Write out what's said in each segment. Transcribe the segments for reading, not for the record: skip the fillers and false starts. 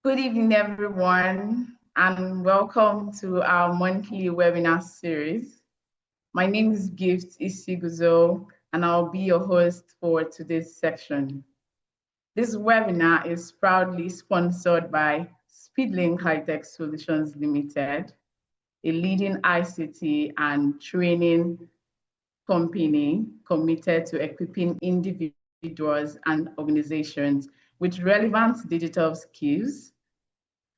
Good evening, everyone, and welcome to our monthly webinar series. My name is Gift Isiguzo, and I'll be your host for today's section. This webinar is proudly sponsored by Speedlink High-Tech Solutions Limited, a leading ICT and training company committed to equipping individuals and organizations with relevant digital skills.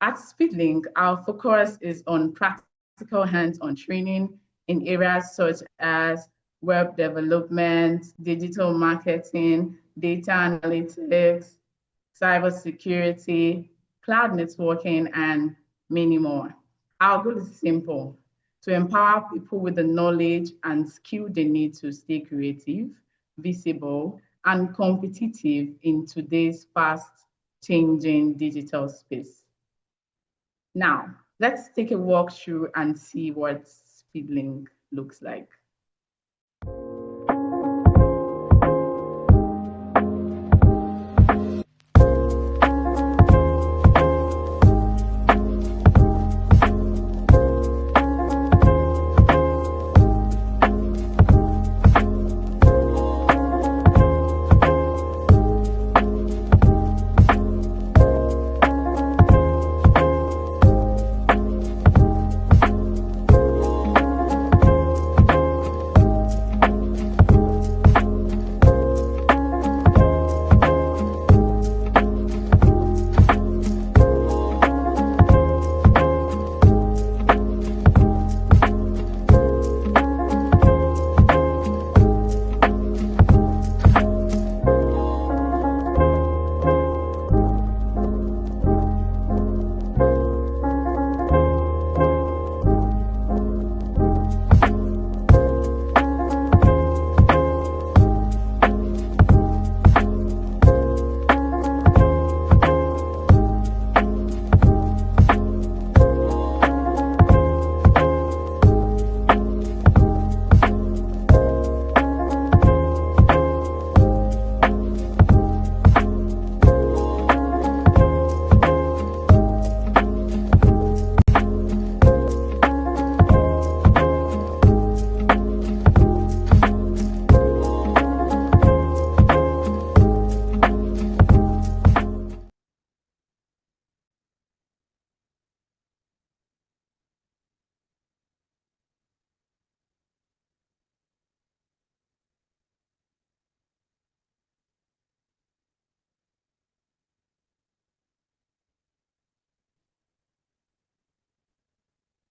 At Speedlink, our focus is on practical hands-on training in areas such as web development, digital marketing, data analytics, cybersecurity, cloud networking, and many more. Our goal is simple: to empower people with the knowledge and skill they need to stay creative, visible, and competitive in today's fast-changing digital space. Now, let's take a walk through and see what Speedlink looks like.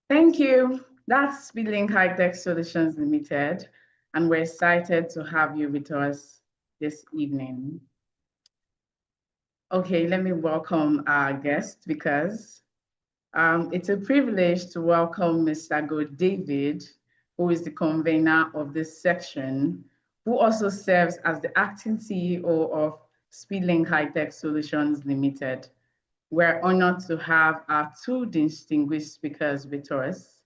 Thank you. That's Speedlink High-Tech Solutions Limited, and we're excited to have you with us this evening. Okay, let me welcome our guest because it's a privilege to welcome Mr. Good David, who is the convener of this section, who also serves as the acting CEO of Speedlink High-Tech Solutions Limited. We're honored to have our two distinguished speakers with us,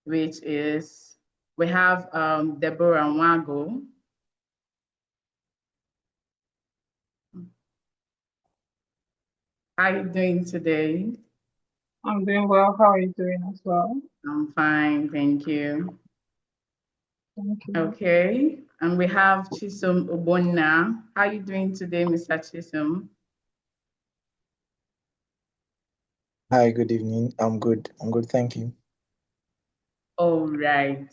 which is, we have Deborah Nwago. How are you doing today? I'm doing well. How are you doing as well? I'm fine, thank you. Thank you. Okay, and we have Chisom Obonna. How are you doing today, Mr. Chisom? Hi, good evening. I'm good, thank you. All right.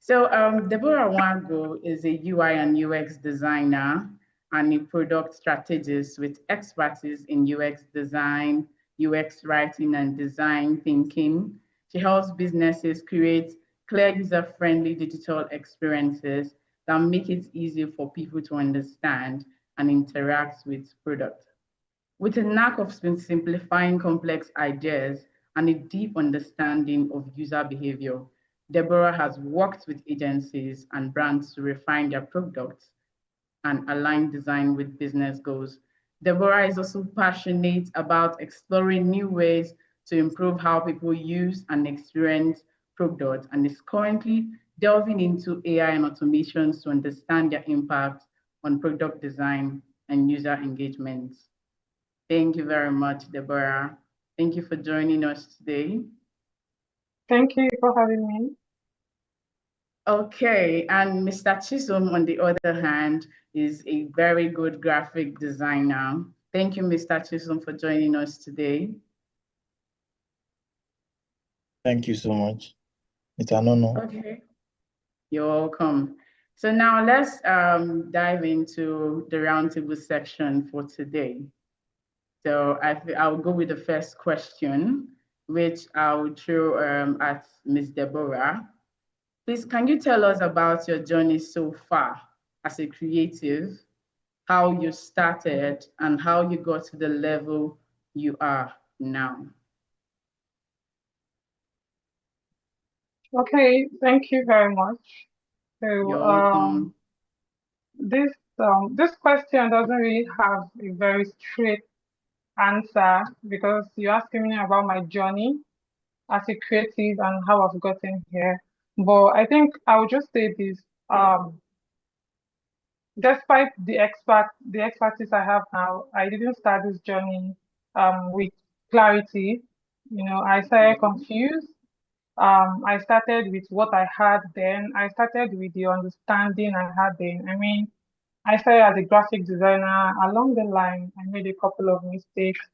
So Deborah Nwago is a UI and UX designer and a product strategist with expertise in UX design, UX writing, and design thinking. She helps businesses create clear, user-friendly digital experiences that make it easy for people to understand and interact with products. With a knack of simplifying complex ideas and a deep understanding of user behavior, Deborah has worked with agencies and brands to refine their products and align design with business goals. Deborah is also passionate about exploring new ways to improve how people use and experience products and is currently delving into AI and automations to understand their impact on product design and user engagement. Thank you very much, Deborah. Thank you for joining us today. Thank you for having me. Okay, and Mr. Chisholm, on the other hand, is a very good graphic designer. Thank you, Mr. Chisholm, for joining us today. Thank you so much. It's an honor. Okay, you're welcome. So now let's dive into the roundtable section for today. So I'll go with the first question, which I'll throw at Ms. Deborah. Please, can you tell us about your journey so far as a creative, how you started, and how you got to the level you are now? Okay, thank you very much. You're So welcome. this question doesn't really have a very straight answer because you're asking me about my journey as a creative and how I've gotten here. But I think I would just say this. Despite the expertise I have now, I didn't start this journey with clarity. I started confused. I started with what I had then. I started with the understanding I had then. I mean, I started as a graphic designer. Along the line, I made a couple of mistakes.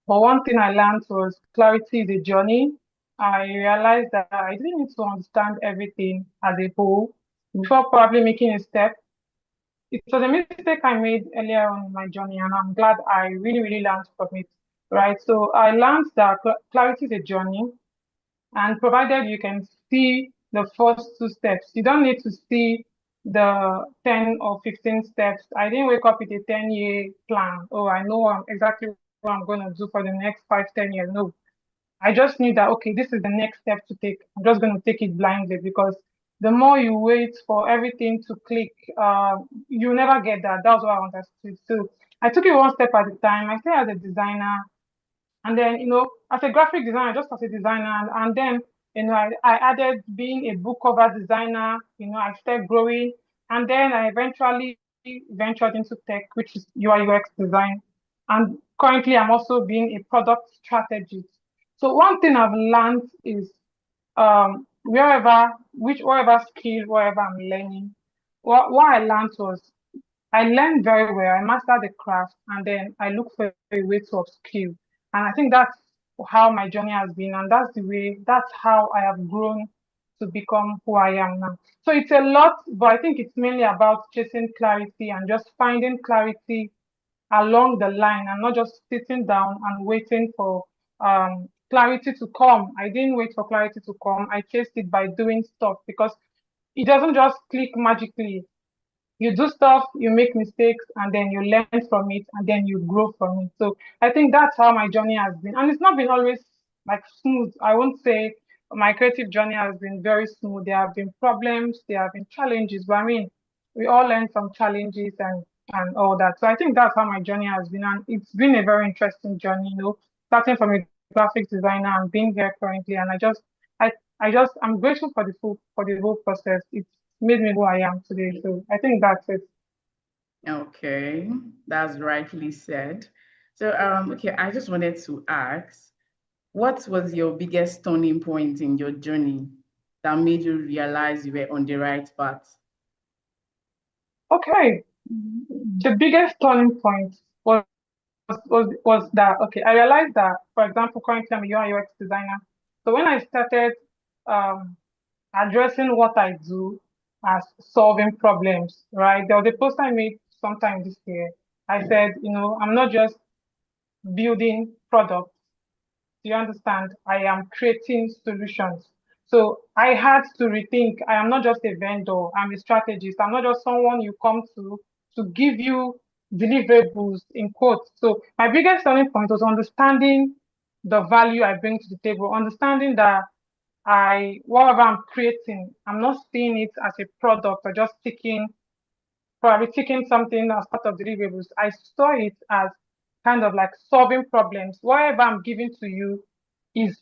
But one thing I learned was clarity is a journey. I realized that I didn't need to understand everything as a whole before probably making a step. It was a mistake I made earlier on in my journey, and I'm glad I really, really learned from it. Right. So I learned that clarity is a journey, and provided you can see the first two steps, you don't need to see the 10 or 15 steps. I didn't wake up with a 10-year plan. Oh, I know exactly what I'm going to do for the next 5, 10 years. No, I just knew that, okay, this is the next step to take. I'm just going to take it blindly because the more you wait for everything to click, you never get that. That's what I understood. So I took it one step at a time. I started as a designer. And then, as a graphic designer, just as a designer, and then, I added being a book cover designer, I started growing. And then I eventually ventured into tech, which is UI UX design. And currently, I'm also being a product strategist. So one thing I've learned is wherever skill, wherever I'm learning, what I learned was I learned very well. I mastered the craft, and then I look for a way to upskill. And I think that's how my journey has been, and that's how I have grown to become who I am now. So it's a lot, but I think it's mainly about chasing clarity and just finding clarity along the line and not just sitting down and waiting for clarity to come. I didn't wait for clarity to come. I chased it by doing stuff because it doesn't just click magically. You do stuff, you make mistakes, and then you learn from it, and then you grow from it. So I think that's how my journey has been, and it's not been always like smooth. I won't say my creative journey has been very smooth. There have been problems, there have been challenges, but I mean, we all learn from challenges and all that. So I think that's how my journey has been, and it's been a very interesting journey. Starting from a graphic designer and being here currently, and I I'm grateful for the whole process. It's made me who I am today. So I think that's it. Okay, that's rightly said. So, okay, I just wanted to ask, what was your biggest turning point in your journey that made you realize you were on the right path? Okay. The biggest turning point was that I realized that, for example, currently I'm a UI UX designer. So when I started um addressing what I do as solving problems, right? There was a post I made sometime this year. I said, I'm not just building products. Do you understand? I am creating solutions. So I had to rethink. I am not just a vendor. I'm a strategist. I'm not just someone you come to give you deliverables in quotes. So my biggest selling point was understanding the value I bring to the table, understanding that whatever I'm creating, I'm not seeing it as a product or just probably taking something as part of deliverables. I saw it as kind of like solving problems. Whatever I'm giving to you is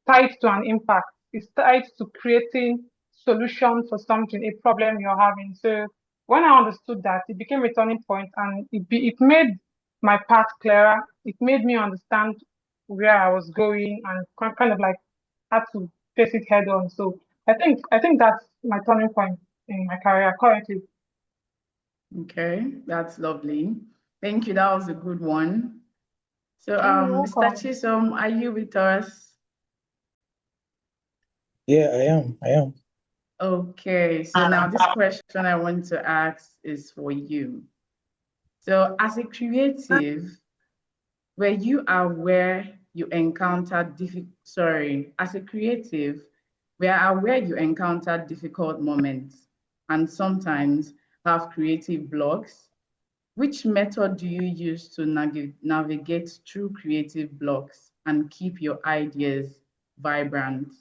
tied to an impact. It's tied to creating solution for something, a problem you're having. So when I understood that, it became a turning point, and it made my path clearer. It made me understand where I was going and kind of like had to face it head on. So I think that's my turning point in my career currently. Okay, that's lovely. Thank you. That was a good one. So, Oh, you're Mr. welcome. Chisom, are you with us? Yeah, I am. I am. Okay, so now this question I want to ask is for you. So, as a creative, were you aware you encountered as a creative, we are aware you encountered difficult moments and sometimes have creative blocks. Which method do you use to navigate through creative blocks and keep your ideas vibrant?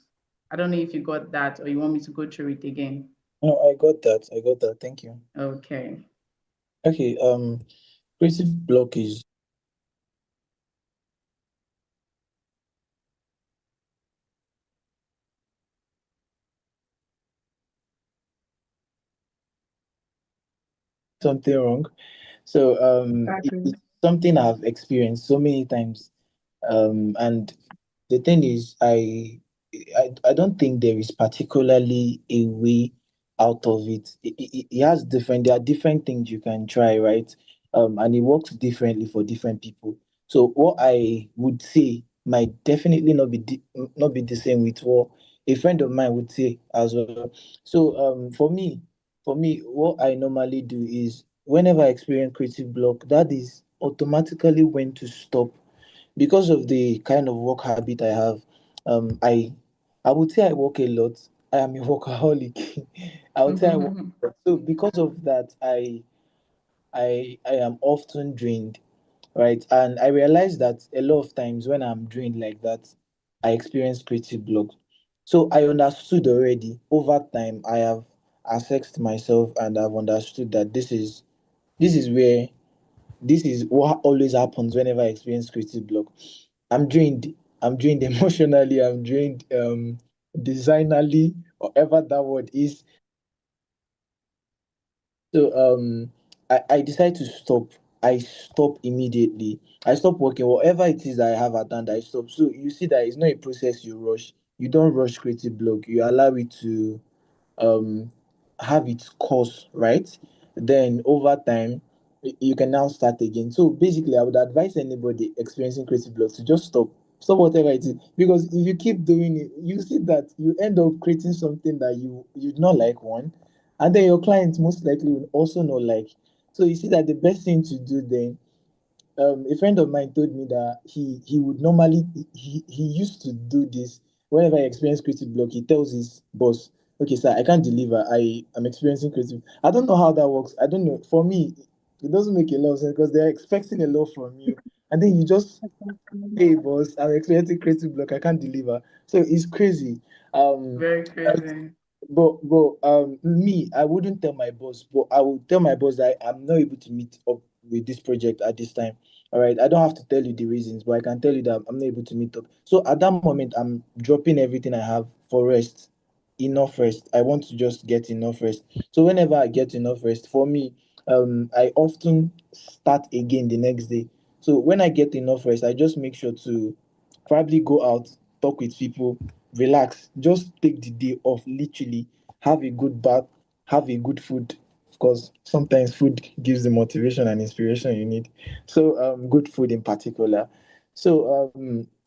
I don't know if you got that or you want me to go through it again. No, I got that. I got that. Thank you. Okay. Okay. Creative block is something wrong. So it's Exactly. something I've experienced so many times. And the thing is, I don't think there is particularly a way out of it. It has different. There are different things you can try, right? And it works differently for different people. So what I would say might definitely not be the same with what a friend of mine would say as well. So for me, what I normally do is whenever I experience creative block, that is automatically when to stop because of the kind of work habit I have. Um, I I would say I work a lot. I am a workaholic. I would say I work a lot. So because of that, I am often drained, right? And I realize that a lot of times when I'm drained like that, I experience creative block. So I understood already over time. I have assessed myself and I've understood that this is what always happens whenever I experience creative block. I'm drained. I'm drained emotionally. I'm drained designally, whatever that word is. So I decide to stop. I stop immediately. I stop working. Whatever it is that I have at hand, I stop. So you see that it's not a process you rush. You don't rush creative block. You allow it to um have its course, right? Then over time you can now start again. So basically I would advise anybody experiencing creative block to just stop whatever it is, because if you keep doing it you see that you end up creating something that you do not like, one, and then your clients most likely will also not like. So you see that the best thing to do then, a friend of mine told me that he would normally he used to do this whenever he experienced creative block. He tells his boss, "Okay, sir, I can't deliver. I am experiencing creative." I don't know how that works. I don't know. For me, it doesn't make a lot of sense because they're expecting a lot from you, and then you just, Exactly. "Hey, boss, I'm experiencing creative block. I can't deliver." So it's crazy. Um, Very crazy. but me, I wouldn't tell my boss, but I would tell my boss that I'm not able to meet up with this project at this time. All right, I don't have to tell you the reasons, but I can tell you that I'm not able to meet up. So at that moment, I'm dropping everything I have for rest, enough rest. I want to just get enough rest. So whenever I get enough rest, for me, I often start again the next day. So when I get enough rest, I just make sure to probably go out, talk with people, relax, just take the day off, literally have a good bath, have a good food, because sometimes food gives the motivation and inspiration you need. So good food in particular. So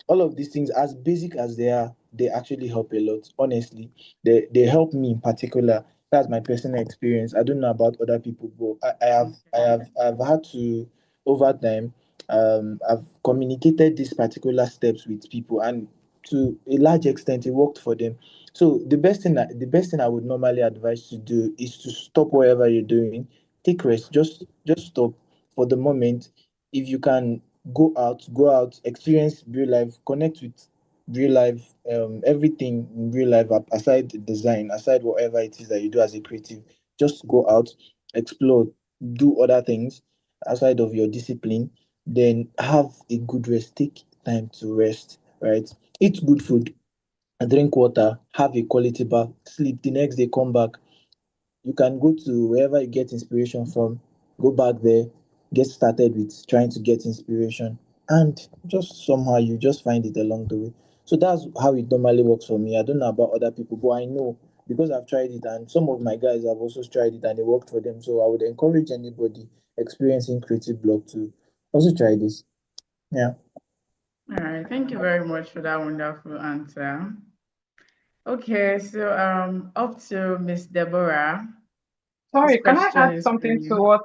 all of these things, as basic as they are, they actually help a lot. Honestly, they help me in particular. That's my personal experience. I don't know about other people, but I've had to, over time, I've communicated these particular steps with people, and to a large extent, it worked for them. So the best thing I would normally advise to do is to stop whatever you're doing, take rest, just stop for the moment. If you can go out, experience real life, connect with real life, everything in real life aside the design, aside whatever it is that you do as a creative, just go out, explore, do other things outside of your discipline, then have a good rest. Take time to rest, right? Eat good food, drink water, have a quality bath, sleep. The next day, come back. You can go to wherever you get inspiration from, go back there, get started with trying to get inspiration. and just somehow you just find it along the way. So that's how it normally works for me. I don't know about other people, but I know because I've tried it, and some of my guys have also tried it and it worked for them. So I would encourage anybody experiencing creative block to also try this. Yeah. All right. Thank you very much for that wonderful answer. Okay, so up to Miss Deborah. This Sorry, can I question add is for something to you. what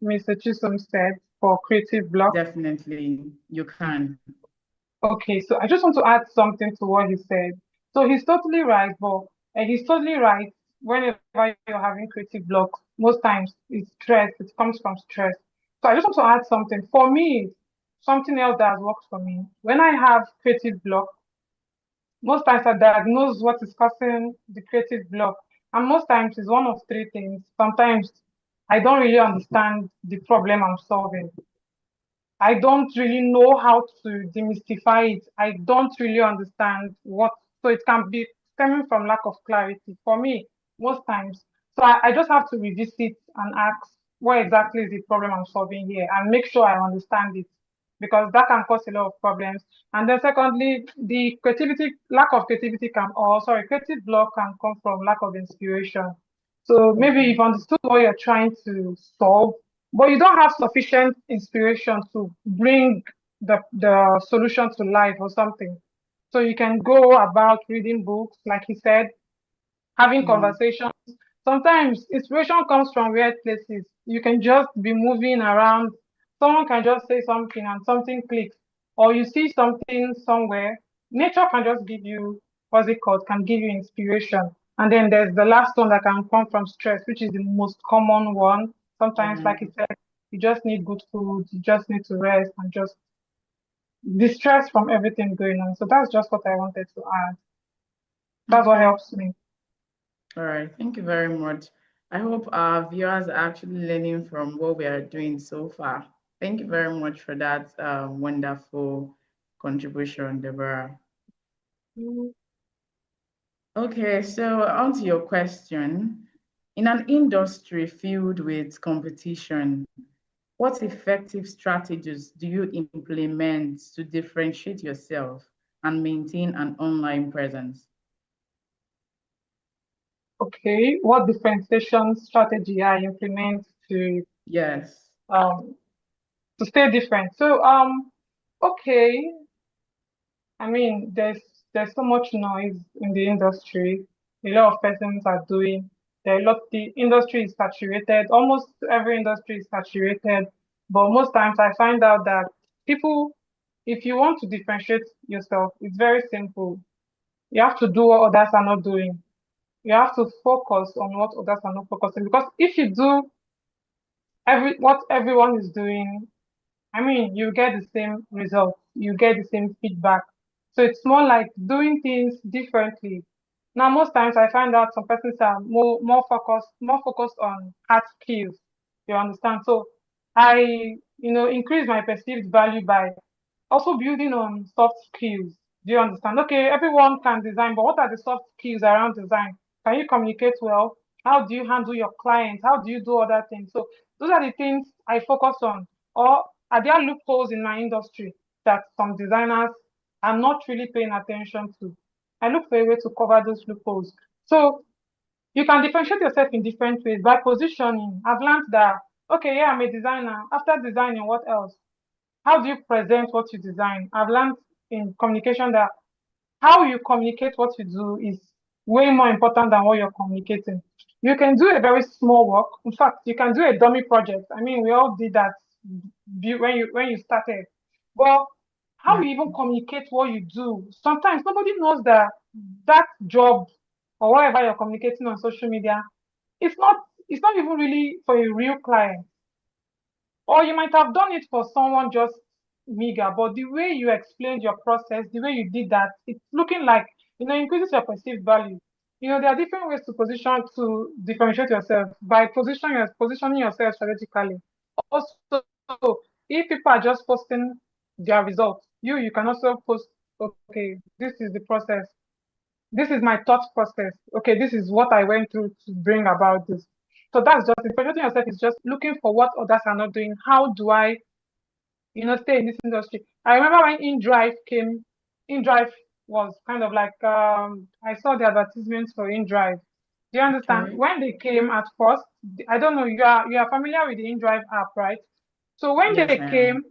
Mr. Chisholm said for creative block? Definitely, you can. Okay, so I just want to add something to what he said. So he's totally right, but he's totally right. Whenever you're having creative blocks, most times it's stress. It comes from stress. So I just want to add something. For me, something else that has worked for me. When I have creative block, most times I diagnose what is causing the creative block, and most times it's one of three things. Sometimes I don't really understand the problem I'm solving. I don't really know how to demystify it. I don't really understand what, so it can be stemming from lack of clarity for me, most times. So I just have to revisit and ask what exactly is the problem I'm solving here and make sure I understand it because that can cause a lot of problems. And then secondly, the creativity, lack of creativity can, or sorry, creative block can come from lack of inspiration. So maybe Okay. you've understood what you're trying to solve, but you don't have sufficient inspiration to bring the solution to life or something. So you can go about reading books, like he said, having Yeah. conversations. Sometimes inspiration comes from weird places. You can just be moving around. Someone can just say something and something clicks, or you see something somewhere. Nature can just give you what's it called? Can give you inspiration. And then there's the last one that can come from stress, which is the most common one. Sometimes, Yeah. like you said, you just need good food. You just need to rest and just distress from everything going on. So that's just what I wanted to add. That's what Okay. helps me. All right. Thank you very much. I hope our viewers are actually learning from what we are doing so far. Thank you very much for that wonderful contribution, Deborah. Okay, so on to your question. In an industry filled with competition, what effective strategies do you implement to differentiate yourself and maintain an online presence? Okay, what differentiation strategy I implement Yes. um to stay different? So okay, I mean there's so much noise in the industry. A lot of persons are doing there are a lot the industry is saturated, almost every industry is saturated. But most times I find out that people if you want to differentiate yourself, it's very simple. You have to do what others are not doing. You have to focus on what others are not focusing because if you do what everyone is doing, I mean, you get the same result, you get the same feedback. So it's more like doing things differently. Now, most times I find out some persons are more focused on hard skills. You understand? So I, increase my perceived value by also building on soft skills. Do you understand? Okay, everyone can design, but what are the soft skills around design? Can you communicate well? How do you handle your clients? How do you do other things? So those are the things I focus on. Or are there loopholes in my industry that some designers are not really paying attention to? I look for a way to cover those loopholes. So you can differentiate yourself in different ways by positioning. I've learned that, okay, yeah, I'm a designer. After designing, what else? How do you present what you design? I've learned in communication that how you communicate what you do is way more important than what you're communicating. You can do a very small work. In fact, you can do a dummy project. I mean, we all did that when you started. But how Yeah. you even communicate what you do? Sometimes nobody knows that that job or whatever you're communicating on social media, it's not it's not even really for a real client. Or you might have done it for someone just meager, but the way you explained your process, the way you did that, it's looking like, increases your perceived value. There are different ways to position to differentiate yourself by positioning yourself strategically. Also, if people are just posting their results, you can also post, okay, this is the process. This is my thought process. Okay, this is what I went through to bring about this. So that's just differentiating yourself is just looking for what others are not doing. How do I stay in this industry. I remember when InDrive came. InDrive was kind of like I saw the advertisements for InDrive. Do you understand? Okay. When they came at first, I don't know. You are familiar with the InDrive app, right? So when Yes, they I came, am.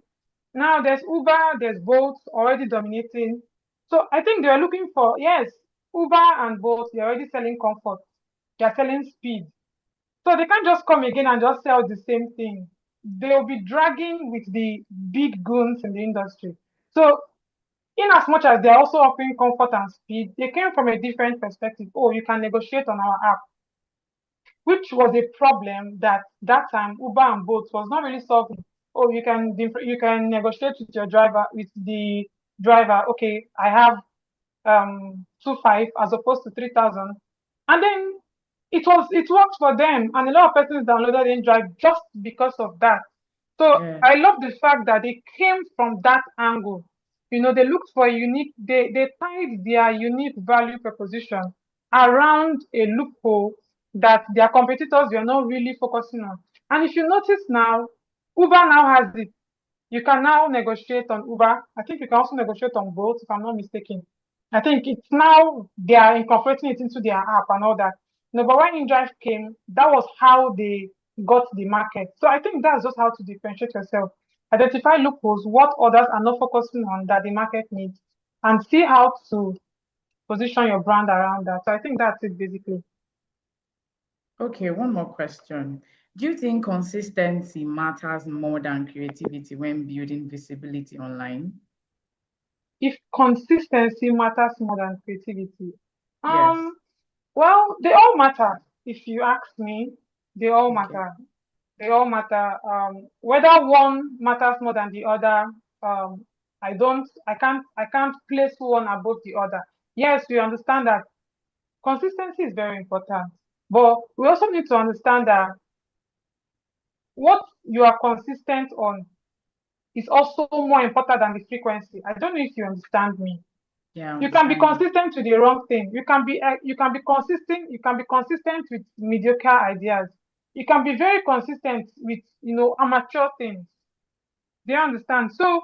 now there's Uber, there's Bolt already dominating. So I think they are looking for, yes, Uber and Bolt. They're already selling comfort. They're selling speed. So they can't just come again and just sell the same thing. They'll be dragging with the big guns in the industry. So in as much as they're also offering comfort and speed, they came from a different perspective. Oh, you can negotiate on our app, which was a problem that time Uber and Bolt was not really solving. Oh, you can negotiate with your driver, with the driver. Okay, I have 2.5 as opposed to 3,000, and then it worked for them, and a lot of persons downloaded InDrive just because of that. So Yeah. I love the fact that they came from that angle. They looked for a unique. They tied their unique value proposition around a loophole that their competitors were not really focusing on. And if you notice now, Uber now has it. You can now negotiate on Uber. I think you can also negotiate on Bolt, if I'm not mistaken. I think it's now they are incorporating it into their app and all that. No, but when InDrive came, that was how they got the market. So I think that's just how to differentiate yourself. Identify loopholes, what others are not focusing on that the market needs, and see how to position your brand around that. So I think that's it basically. Okay, one more question. Do you think consistency matters more than creativity when building visibility online? If consistency matters more than creativity, Yes. um, well, they all matter. If you ask me, they all Okay. matter. They all matter. Whether one matters more than the other, I can't place one above the other. Yes, we understand that consistency is very important, but we also need to understand that what you are consistent on is also more important than the frequency. I don't know if you understand me. Yeah, I You can be understand you. consistent with the wrong thing. You can be consistent. You can be consistent with mediocre ideas. You can be very consistent with amateur things. Do you understand? So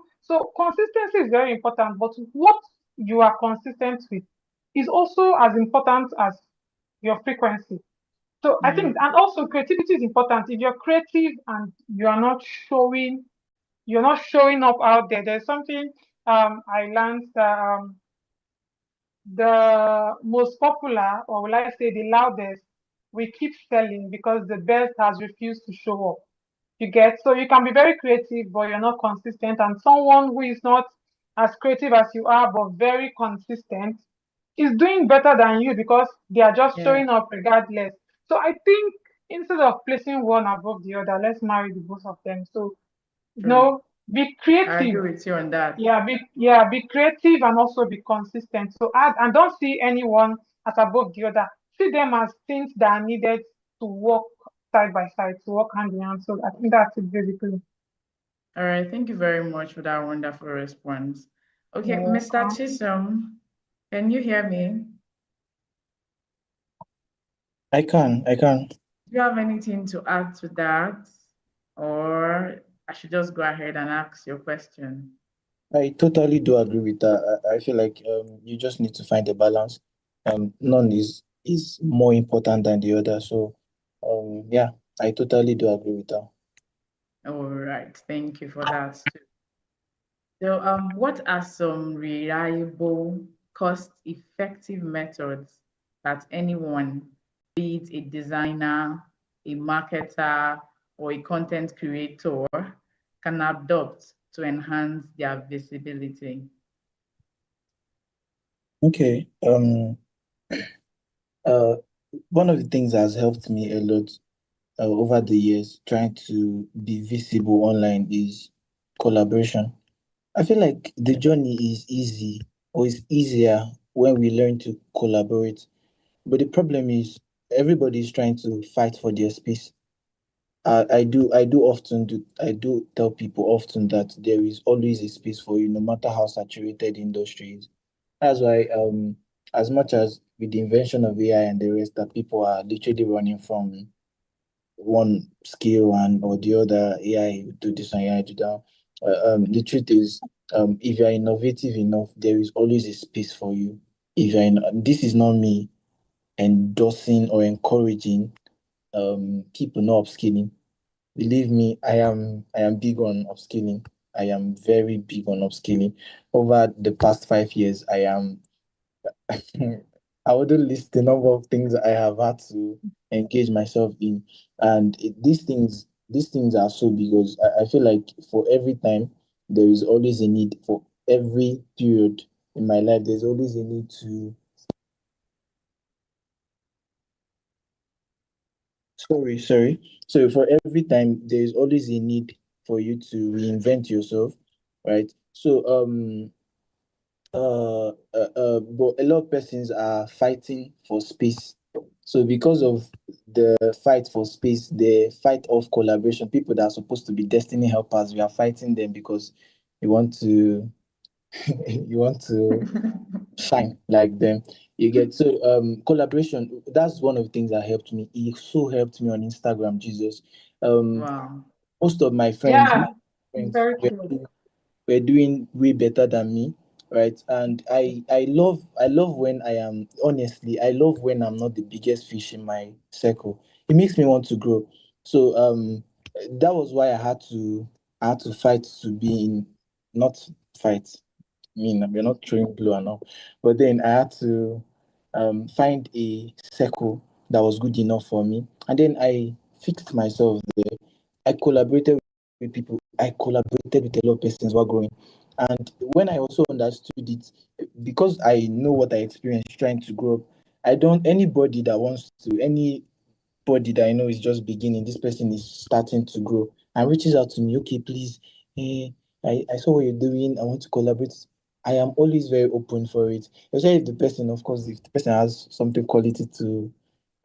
consistency is very important, but what you are consistent with is also as important as your frequency. So I Yeah, think, and also creativity is important. If you're creative and you're not showing up out there. There's something I learned that the most popular, or will I say the loudest, we keep selling because the best has refused to show up. You get, so you can be very creative, but you're not consistent. And someone who is not as creative as you are, but very consistent, is doing better than you because they are just yeah, showing up regardless. So I think instead of placing one above the other, let's marry the both of them. So true. be I creative. agree with you on that. Yeah, be creative and also be consistent. So add and don't see anyone as above the other. See them as things that are needed to work side by side, to work hand in hand. So I think that's it basically. All right, thank you very much for that wonderful response. Okay, You're Mr. welcome. Chisholm, can you hear me? I can. Do you have anything to add to that? Or I should just go ahead and ask your question? I totally do agree with that. I feel like you just need to find a balance. None is more important than the other. So yeah, I totally do agree with that. All right, thank you for that too. So, what are some reliable, cost-effective methods that anyone, be it a designer, a marketer, or a content creator, can adopt to enhance their visibility? Okay. Uh, one of the things that has helped me a lot over the years trying to be visible online is collaboration. I feel like the journey is easy or is easier when we learn to collaborate. But the problem is everybody is trying to fight for their space. I do tell people often that there is always a space for you, no matter how saturated the industry is. That's why as much as with the invention of AI and the rest that people are literally running from one skill and or the other, AI do this and AI do that. The truth is, if you are innovative enough, there is always a space for you. If you're in, this is not me endorsing or encouraging people not upskilling. Believe me, I am big on upskilling. I am very big on upskilling. Over the past 5 years, I am I wouldn't list the number of things I have had to engage myself in, and these things are so because I feel like for every time there is always a need for every period in my life. There's always a need to sorry. So for every time there is always a need for you to reinvent yourself, right? So but a lot of persons are fighting for space. So because of the fight for space, the fight of collaboration, people that are supposed to be destiny helpers, we are fighting them because you want to you want to shine like them. You get so collaboration. That's one of the things that helped me. It so helped me on Instagram. Jesus, um, Wow. most of my friends, Yeah, friends very true. were doing way better than me, right? And I love when I am honestly, I love when I'm not the biggest fish in my circle. It makes me want to grow. So that was why I had to fight to be in, not fight. I mean, we're not throwing blue and all, but then I had to find a circle that was good enough for me, and then I fixed myself there. I collaborated with people. I collaborated with a lot of persons while growing. And when I also understood it, because I know what I experienced trying to grow up, I don't, anybody that wants to, anybody that I know is just beginning, this person is starting to grow and reaches out to me, okay, please, eh, I saw what you're doing. I want to collaborate. I am always very open for it. Especially if the person, of course, if the person has something quality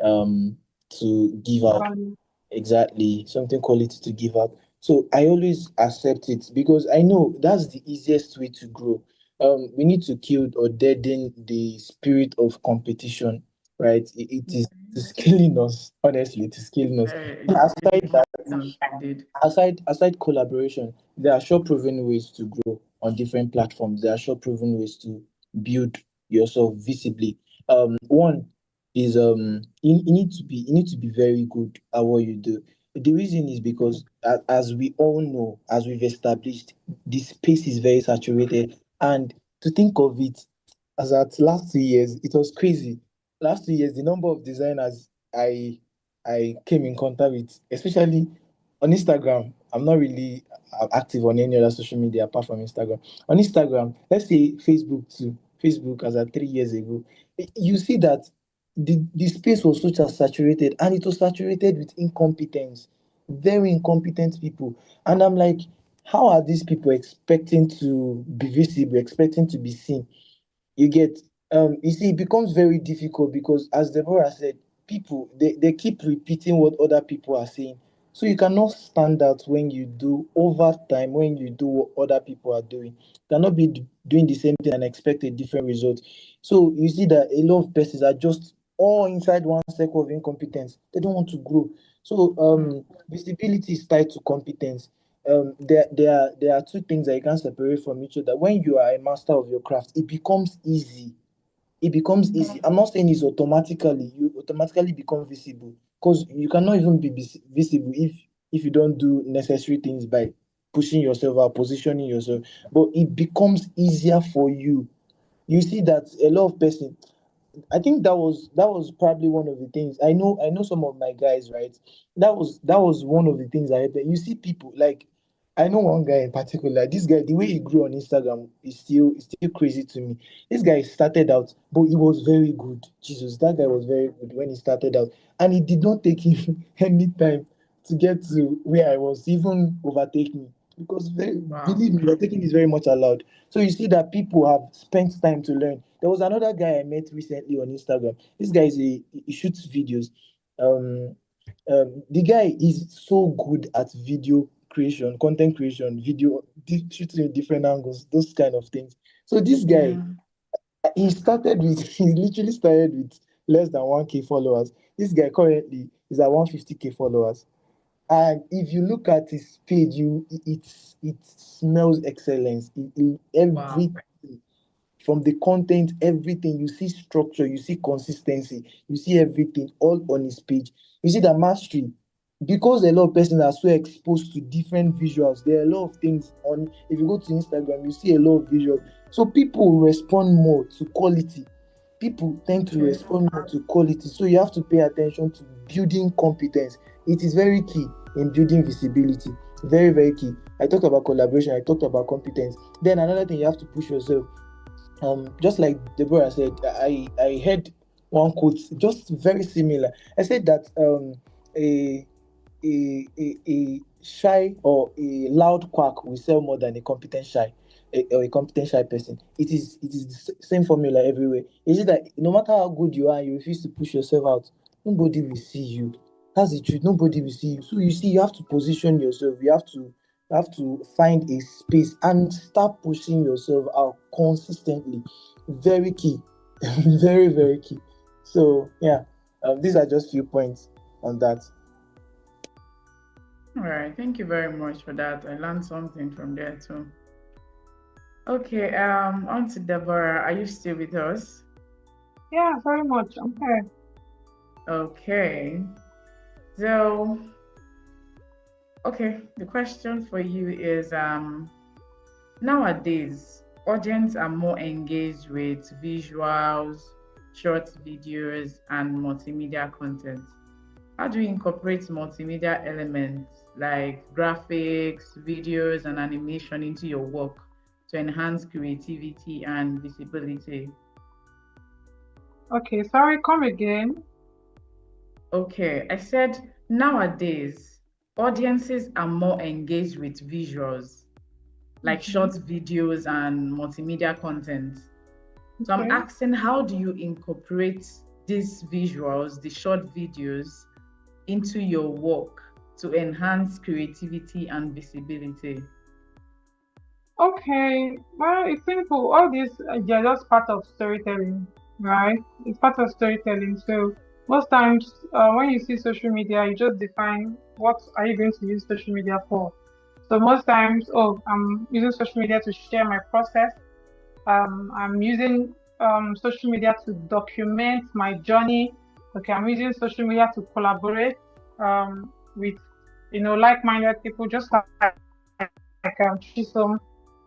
um to give out. Value. Exactly, something quality to give up. So I always accept it because I know that's the easiest way to grow. We need to kill or deaden the spirit of competition, right? It is to killing us, honestly, to killing us. And It's really aside that, killing us indeed. aside collaboration, there are sure proven ways to grow on different platforms. There are sure proven ways to build yourself visibly. One is you need to be very good at what you do. The reason is because as we all know, as we've established, the space is very saturated. And to think of it, as at last 2 years, it was crazy. Last 2 years, the number of designers I came in contact with, especially on Instagram. I'm not really active on any other social media apart from Instagram. On Instagram, let's say Facebook too. Facebook as at 3 years ago, you see that the space was such as saturated, and it was saturated with incompetence, very incompetent people. And I'm like, how are these people expecting to be visible, expecting to be seen? You get you see, it becomes very difficult because as Deborah said, people they keep repeating what other people are saying. So you cannot stand out when you do over time, when you do what other people are doing. You cannot be doing the same thing and expect a different result. So you see that a lot of persons are just all inside one circle of incompetence. They don't want to grow. So Mm. visibility is tied to competence. There are two things that you can't separate from each other. When you are a master of your craft, it becomes easy. It becomes easy. I'm not saying it's automatically, you automatically become visible, because you cannot even be visible if you don't do necessary things by pushing yourself out, positioning yourself. But it becomes easier for you. You see that a lot of person, I think that was probably one of the things. I know some of my guys, right? That was one of the things I had. You see people like, I know one guy in particular. This guy, the way he grew on Instagram is still crazy to me. This guy started out, but he was very good. Jesus, that guy was very good when he started out, and it did not take him any time to get to where I was, even overtake me. Because Wow. believe me, overtaking is very much allowed. So you see that people have spent time to learn. There was another guy I met recently on Instagram. This guy he shoots videos. Um, the guy is so good at video creation, content creation, video shooting with different angles, those kind of things. So this guy, Yeah. he literally started with less than 1K followers. This guy currently is at 150K followers. And if you look at his page, it smells excellence. Wow. Everything from the content, everything you see structure, you see consistency, you see everything all on his page. You see that mastery because a lot of persons are so exposed to different visuals. There are a lot of things on. If you go to Instagram, you see a lot of visuals. So people respond more to quality. People tend to Okay. respond more to quality. So you have to pay attention to building competence. It is very key in building visibility. Very, very key. I talked about collaboration, I talked about competence. Then another thing, you have to push yourself. Just like Deborah said, I heard one quote just very similar. I said that a a shy or a loud quack will sell more than a competent shy, or a competent shy person. It is the same formula everywhere. Is it that no matter how good you are, you refuse to push yourself out, nobody will see you. That's the truth. Nobody will see you. So you see, you have to position yourself. You have to find a space and start pushing yourself out consistently. Very key. Very, very key. So yeah, these are just few points on that. All right. Thank you very much for that. I learned something from there too. Okay. On to Deborah. Are you still with us? Yeah, very much. I'm here. Okay. So, okay, the question for you is nowadays audience are more engaged with visuals, short videos, and multimedia content. How do you incorporate multimedia elements like graphics, videos, and animation into your work to enhance creativity and visibility? Okay, sorry, come again. Okay, I said nowadays audiences are more engaged with visuals like Mhm. short videos and multimedia content. So I'm Okay. asking, how do you incorporate these visuals, the short videos, into your work to enhance creativity and visibility? Okay, well, it's simple. All these, they're just part of storytelling, right? It's part of storytelling. So most times, when you see social media, you just define what are you going to use social media for. So most times, oh, I'm using social media to share my process. I'm using social media to document my journey. Okay, I'm using social media to collaborate with like-minded people, just like Chisom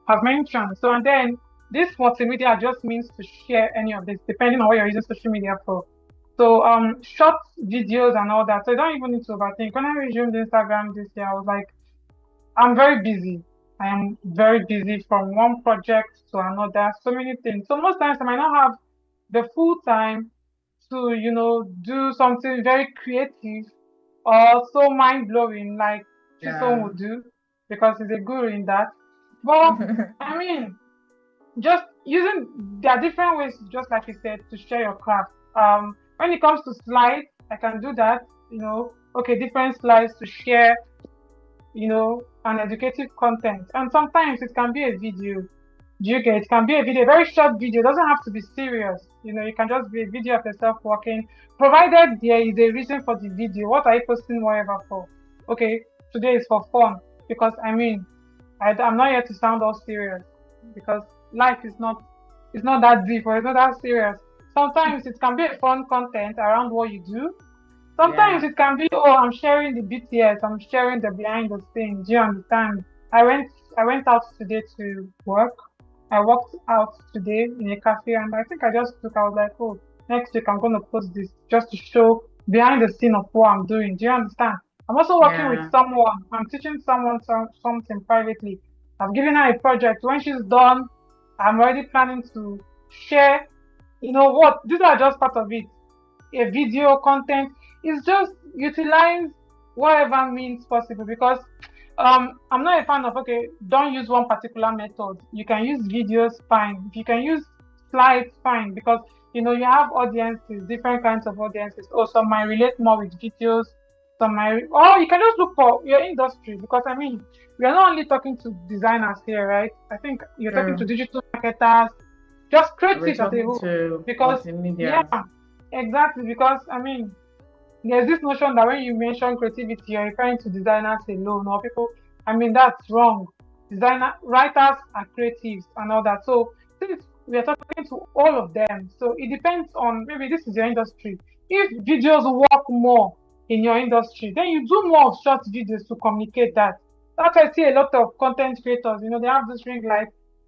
have mentioned. So, and then this multimedia just means to share any of this, depending on what you're using social media for. So, short videos and all that. So, you don't even need to overthink. When I resumed Instagram this year, I was like, I'm very busy. I am very busy from one project to another, so many things. So, most times I might not have the full time to, do something very creative or so mind blowing like Chisom Yeah. would do because he's a guru in that. But I mean, just using there are different ways, just like you said, to share your craft. When it comes to slides, I can do that. Okay, different slides to share. An educative content, and sometimes it can be a video. Do you get? It can be a video, very short video. It doesn't have to be serious. It can just be a video of yourself walking, provided there is a reason for the video. What are you posting whatever for? Okay, today is for fun because I'm not here to sound all serious because life is not that deep or it's not that serious. Sometimes it can be a fun content around what you do. Sometimes Yeah. it can be, oh, I'm sharing the BTS, I'm sharing the behind the scenes. Do you understand? I went I went out today to work. I walked out today in a cafe and I think I was like, oh, next week I'm gonna post this just to show behind the scene of what I'm doing. Do you understand? I'm also working with Yeah. someone. I'm teaching someone something privately. I've given her a project. When she's done, I'm already planning to share. You know what? These are just part of it. A video content is just utilize whatever means possible because I'm not a fan of, okay, don't use one particular method. You can use videos, fine. If you can use slides, fine, because you have audiences, different kinds of audiences. Or some might relate more with videos, some might, or you can just look for your industry because we are not only talking to designers here, right? I think you're talking to True. digital marketers, just We're creatives as a talking whole. to Because yeah, multimedia. exactly, because there's this notion that when you mention creativity, you're referring to designers alone or people. I mean, that's wrong. Designer writers are creatives and all that. So since we are talking to all of them, so it depends on, maybe this is your industry. If videos work more in your industry, then you do more of short videos to communicate that. That's why I see a lot of content creators, they have this ring light,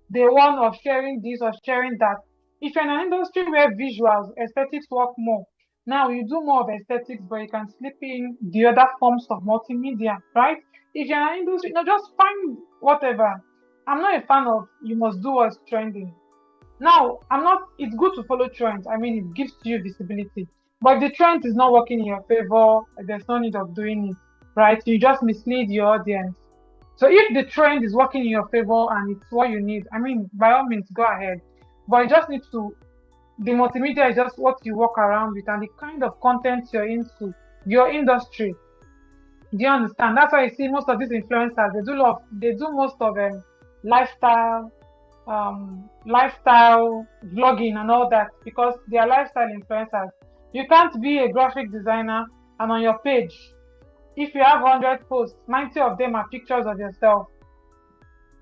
they want of sharing this or sharing that. If you're in an industry where visuals, aesthetics work more, now you do more of aesthetics, but you can slip in the other forms of multimedia, right? If you're in an industry, just find whatever. I'm not a fan of you must do what's trending. Now, I'm not, it's good to follow trends. I mean, it gives you visibility. But if the trend is not working in your favor, there's no need of doing it, right? You just mislead your audience. So if the trend is working in your favor and it's what you need, I mean, by all means, go ahead. But you just need to, the multimedia is just what you walk around with and the kind of content you're into, your industry. Do you understand? That's why you see most of these influencers, they do most of lifestyle, lifestyle vlogging and all that because they are lifestyle influencers. You can't be a graphic designer and on your page, if you have 100 posts, 90 of them are pictures of yourself,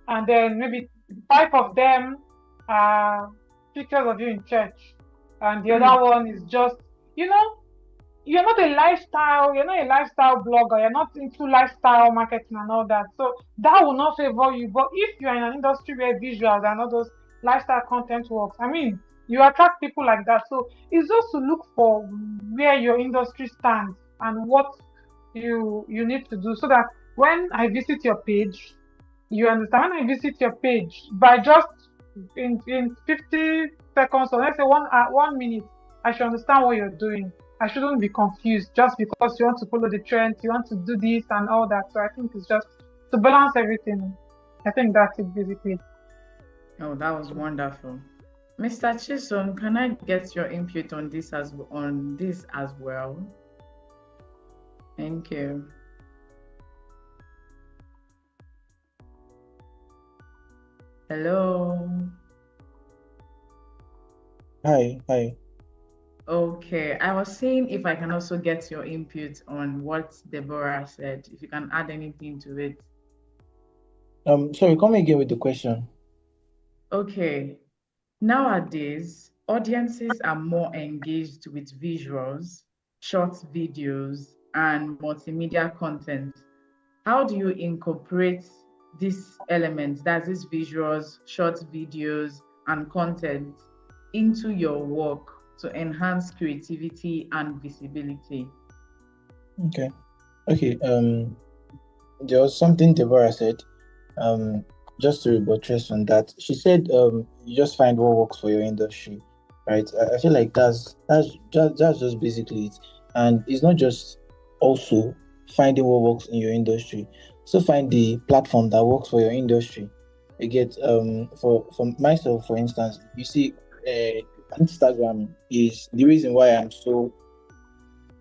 and then maybe 5 of them are pictures of you in church, and the other one is just, you know, you're not a lifestyle blogger, you're not into lifestyle marketing and all that. So that will not favor you. But if you're in an industry where visuals and all those lifestyle content works, I mean, you attract people like that. So it's just to look for where your industry stands and what you need to do so that when I visit your page, you understand. When I visit your page, by just in 50 seconds or let's say 1 minute, I should understand what you're doing. I shouldn't be confused just because you want to follow the trend, you want to do this and all that. So I think it's just to balance everything. I think that's it basically. Oh, that was wonderful. Mr. Chisom, can I get your input on this as well? Thank you. Hello. Hi. Okay, I was saying if I can also get your input on what Deborah said, if you can add anything to it. Sorry, come again with the question. Okay, nowadays, audiences are more engaged with visuals, short videos, and multimedia content. How do you incorporate these elements, that's these visuals, short videos, and content into your work to enhance creativity and visibility? Okay. There was something Deborah said. Just to buttress on that, she said, you just find what works for your industry, right? I feel like that's just basically it, and it's not just also finding what works in your industry. So find the platform that works for your industry. You get for myself, for instance, you see, Instagram is the reason why I'm so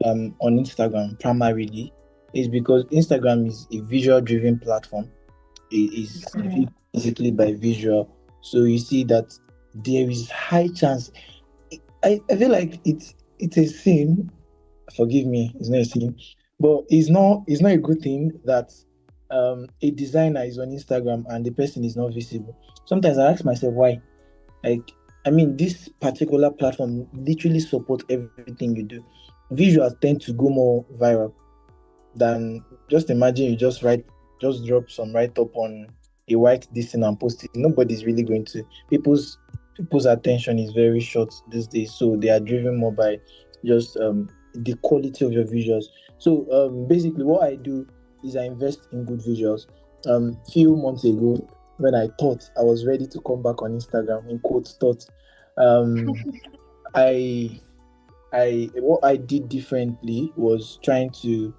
on Instagram primarily is because Instagram is a visual driven platform. It is Yeah. basically by visual. So you see that there is high chance. I feel like it's a sin. Forgive me, it's not a sin, but it's not a good thing that a designer is on Instagram and the person is not visible. Sometimes I ask myself why. Like, I mean, this particular platform literally supports everything you do. Visuals tend to go more viral than, just imagine you just drop some write up on a white this thing and post it. Nobody's really going to, people's attention is very short these days, so they are driven more by just the quality of your visuals. So basically what I do is I invest in good visuals. Few months ago, when I thought I was ready to come back on Instagram, in quotes thought, um I what I did differently was trying to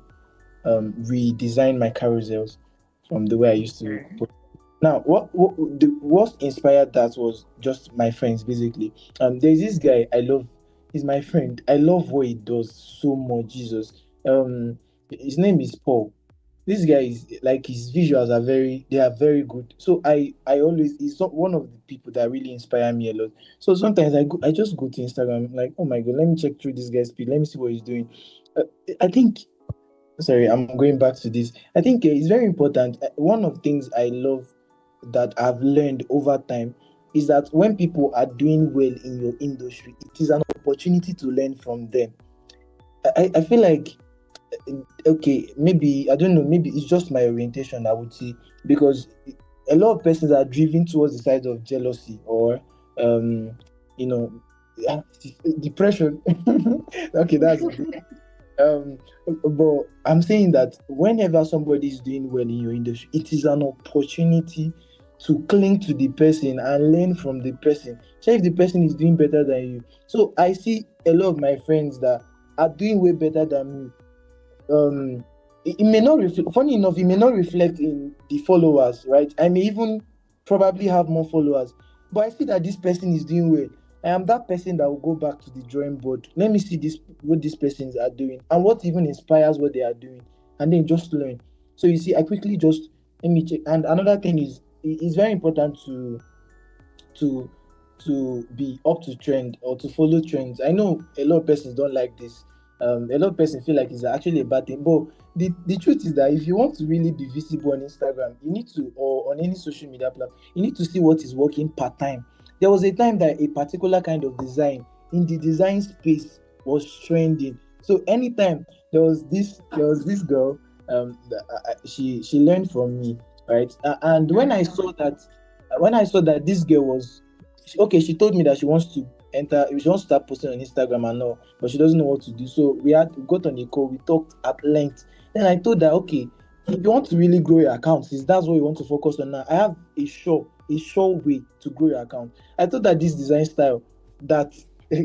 redesign my carousels from the way I used to Okay. put. Now, what inspired that was just my friends, basically. There's this guy I love. He's my friend. I love what he does so much. Jesus. His name is Paul. this guy is like his visuals are very good. So I always he's one of the people that really inspire me a lot. So sometimes I just go to Instagram like, oh my god, let me check through this guy's speed, let me see what he's doing. uh, I think, sorry, I'm going back to this. I think it's very important. One of the things I love that I've learned over time is that when people are doing well in your industry, it is an opportunity to learn from them. I feel like, okay, maybe I don't know, maybe it's just my orientation, I would say, because a lot of persons are driven towards the side of jealousy or um you know ah, depression. Okay, that's um but I'm saying that whenever somebody is doing well in your industry, it is an opportunity to cling to the person and learn from the person. Check if the person is doing better than you. So I see a lot of my friends that are doing way better than me. It may not reflect, funny enough, it may not reflect in the followers, right? I may even probably have more followers, but I see that this person is doing well. I am that person that will go back to the drawing board. Let me see this, what these persons are doing and what even inspires what they are doing, and then just learn. So you see, I quickly just let me check. And another thing is, it's very important to to be up to trend or to follow trends. I know a lot of persons don't like this. A lot of persons feel like it's actually a bad thing. But the truth is that if you want to really be visible on Instagram, you need to, or on any social media platform, you need to see what is working part time. There was a time that a particular kind of design in the design space was trending. So anytime there was this girl, she learned from me, right? And when I saw that this girl was okay, she told me that she wants to start posting on Instagram and all, but she doesn't know what to do. So we got on a call, we talked at length. Then I told her, okay, if you want to really grow your account, is that's what you want to focus on now. I have a sure way to grow your account. I thought that this design style that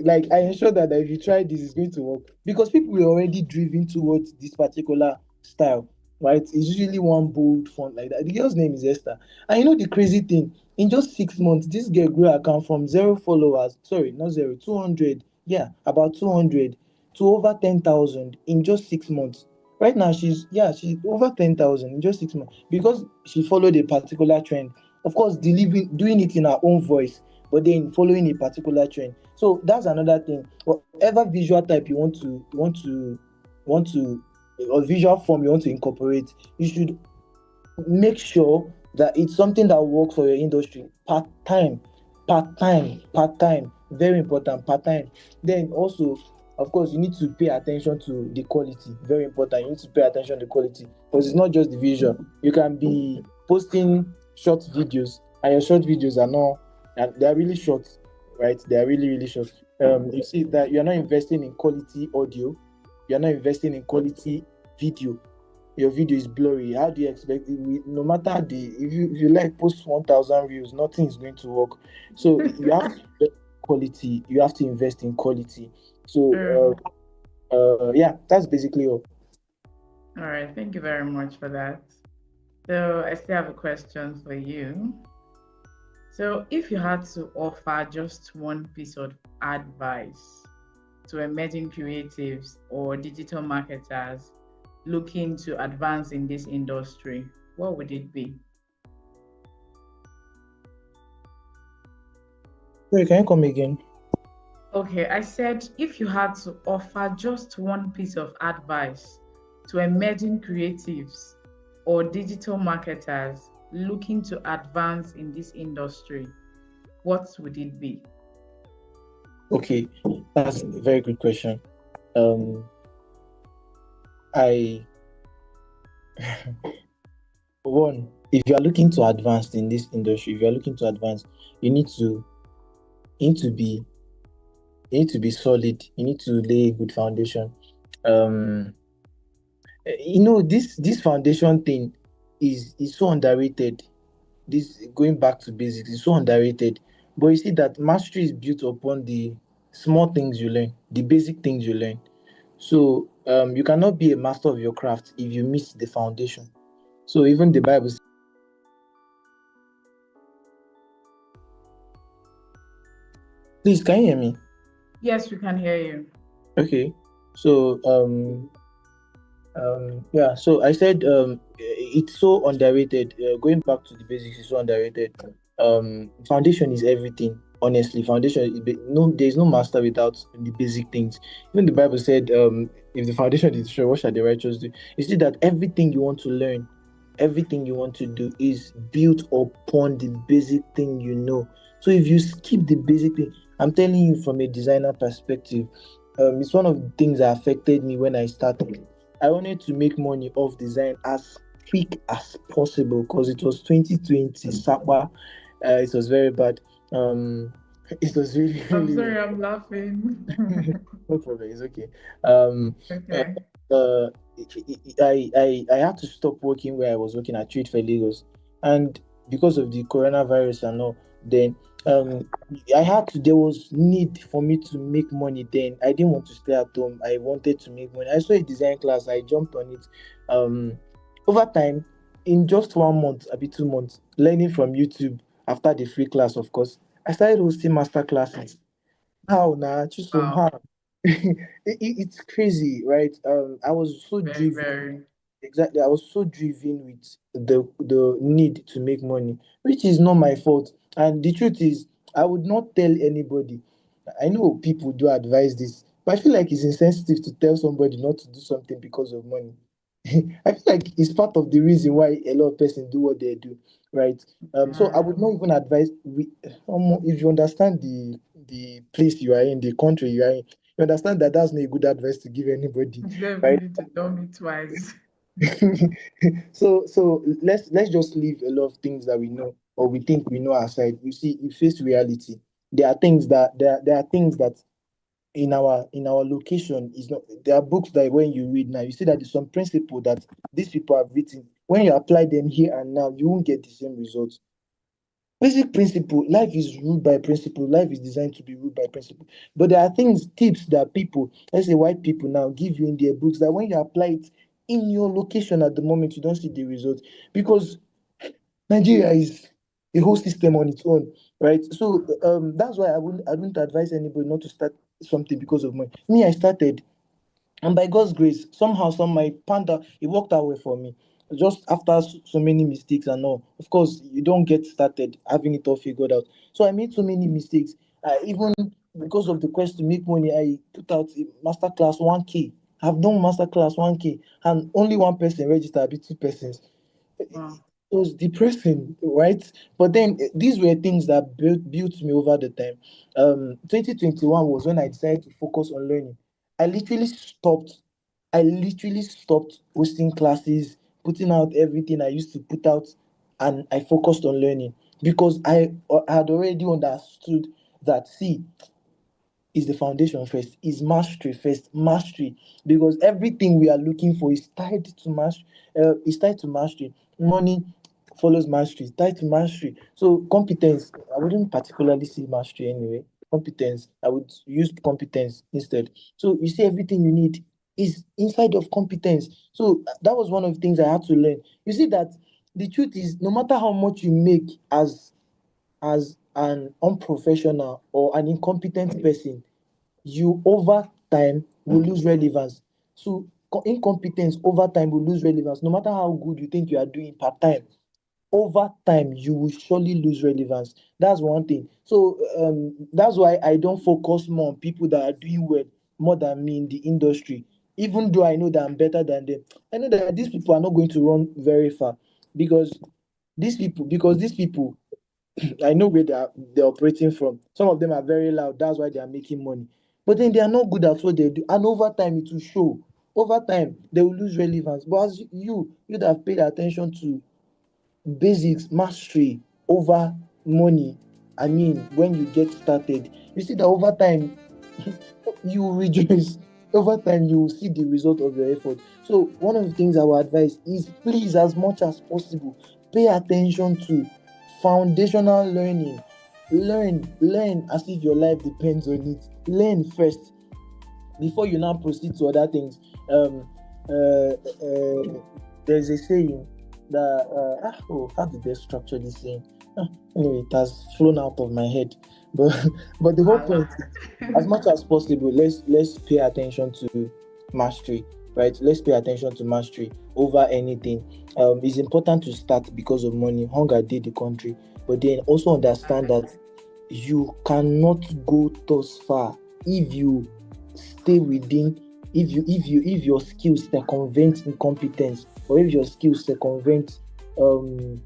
like I ensure that if you try this, it's going to work because people were already driven towards this particular style, right? It's usually one bold font like that. The girl's name is Esther. And you know the crazy thing, in just 6 months, this girl grew her account from zero followers, sorry, not zero, 200, yeah, about 200 to over 10,000 in just 6 months. Right now, she's over 10,000 in just 6 months because she followed a particular trend. Of course, doing it in her own voice, but then following a particular trend. So that's another thing. Whatever visual type you want to, or visual form you want to incorporate, you should make sure that it's something that works for your industry. Part time, very important, part time. Then also, of course, you need to pay attention to the quality, very important. You need to pay attention to quality because it's not just the visual. You can be posting short videos and your short videos are not, and they are really short, right? They are really really short. You see that you're not investing in quality audio, you're not investing in quality video, your video is blurry. How do you expect it? No matter if you like post 1,000 views, nothing is going to work. So you have to invest in quality. You have to invest in quality. So True. yeah, that's basically all. All right. Thank you very much for that. So I still have a question for you. So if you had to offer just one piece of advice to emerging creatives or digital marketers looking to advance in this industry, what would it be? Wait, can you come again? Okay, I said if you had to offer just one piece of advice to emerging creatives or digital marketers looking to advance in this industry, what would it be? Okay, that's a very good question. Um, I One, if you are looking to advance in this industry, if you are looking to advance, you need to you need to be you need to be solid. You need to lay a good foundation. Um, this foundation thing is so underrated. This going back to basics is so underrated. But you see that mastery is built upon the small things you learn, the basic things you learn. So you cannot be a master of your craft if you miss the foundation. So even the Bible says, please, can you hear me? Yes, we can hear you. Okay. So Yeah, so I said it's so underrated. Going back to the basics is so underrated. Foundation is everything. Honestly, foundation no, there is no master without the basic things. Even the Bible said, if the foundation is sure, what shall the righteous do? You see that everything you want to learn, everything you want to do is built upon the basic thing you know. So if you skip the basic thing, I'm telling you from a designer perspective, it's one of the things that affected me when I started. I wanted to make money off design as quick as possible because it was 2020, Sapa. It was very bad. It was really, I'm really sorry, I'm laughing. no problem. It's okay. Um, uh, Okay. uh, I had to stop working where I was working at Trade for Lagos, and because of the coronavirus and all, then I had to. There was need for me to make money. Then I didn't want to stay at home. I wanted to make money. I saw a design class. I jumped on it. Um, over time, in just 1 month, a bit 2 months, learning from YouTube after the free class, of course, I started hosting master classes. How now? Choose some Wow. how. It's crazy, right? I was so Very, driven. very. Exactly, I was so driven with the need to make money, which is not my fault. And the truth is, I would not tell anybody. I know people do advise this, but I feel like it's insensitive to tell somebody not to do something because of money. I feel like it's part of the reason why a lot of persons do what they do, right? So I Yeah. would not even advise if you understand the place you are in, the country you are in, you understand that that's not a good advice to give anybody, You don't even right? need to tell me twice. So let's just leave a lot of things that we know or we think we know aside. You see, you face reality. There are things that in our location is not. There are books that when you read now, you see that there's some principle that these people have written. When you apply them here and now, you won't get the same results. Basic principle, life is ruled by principle. Life is designed to be ruled by principle. But there are things, tips that people, let's say white people now, give you in their books that when you apply it in your location at the moment, you don't see the results because Nigeria is a whole system on its own, right? So that's why I wouldn't advise anybody not to start something because of money. Me, I started, and by God's grace, somehow, some my panda, it worked out well for me. Just after so many mistakes and all. Of course, you don't get started having it all figured out. So I made so many mistakes. Even because of the quest to make money, I put out a master class 1K. I've done master class 1K, and only one person registered, be two persons. Wow. It was depressing, right? But then these were things that built me over the time. 2021 was when I decided to focus on learning. I literally stopped. I literally stopped hosting classes, putting out everything I used to put out, and I focused on learning because I had already understood that. See, is the foundation first, is mastery first, mastery, because everything we are looking for is tied to mastery. Is tied to mastery. Money follows mastery, tied to mastery. So competence, I wouldn't particularly say mastery anyway. Competence, I would use competence instead. So you see, everything you need is inside of competence. So that was one of the things I had to learn. You see that the truth is, no matter how much you make as an unprofessional or an incompetent person, you over time will lose relevance. So incompetence over time will lose relevance. No matter how good you think you are doing part time, over time you will surely lose relevance. That's one thing. So that's why I don't focus more on people that are doing well more than me in the industry. Even though I know that I'm better than them, I know that these people are not going to run very far because these people I know where they're operating from. Some of them are very loud. That's why they are making money. But then they are not good at what they do. And over time, it will show. Over time, they will lose relevance. But as you that have paid attention to basics, mastery over money, I mean, when you get started, you see that over time, you will rejoice. Over time, you will see the result of your effort. So, one of the things I would advise is please, as much as possible, pay attention to foundational learning. Learn as if your life depends on it. Learn first before you now proceed to other things. There's a saying that how did they structure this saying? Anyway, it has flown out of my head. But but the whole Voila. point is, as much as possible, let's pay attention to mastery. right? Let's pay attention to mastery over anything. It's important to start because of money. Hunger did the country, but then also understand that you cannot go thus far if you stay within, if your skills circumvent incompetence, or if your skills circumvent um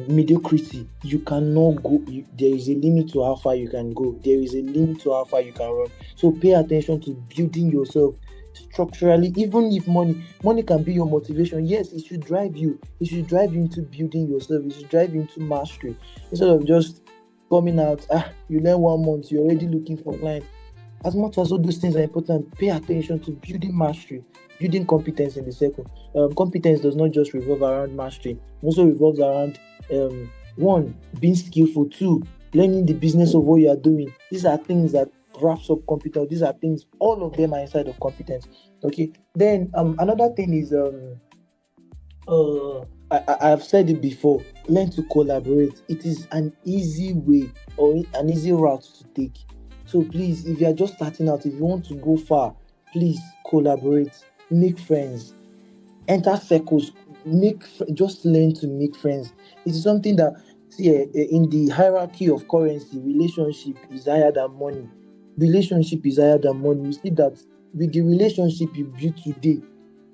mediocrity. You cannot go. There is a limit to how far you can go. There is a limit to how far you can run. So pay attention to building yourself structurally. Even if money can be your motivation, yes, it should drive you. It should drive you into building yourself. It should drive you into mastery, instead of just coming out. You learn 1 month, you're already looking for clients. As much as all those things are important, pay attention to building mastery, building competence in the circle. Competence does not just revolve around mastery, it also revolves around one, being skillful, two, learning the business of what you are doing. These are things that wraps up competence. These are things, all of them are inside of competence. Okay. Then another thing is uh I've said it before, learn to collaborate. It is an easy way or an easy route to take. So please, if you are just starting out, if you want to go far, please collaborate, make friends, enter circles, just learn to make friends. It is something that, see, in the hierarchy of currency, relationship is higher than money. Relationship is higher than money. You see that with the relationship you build today,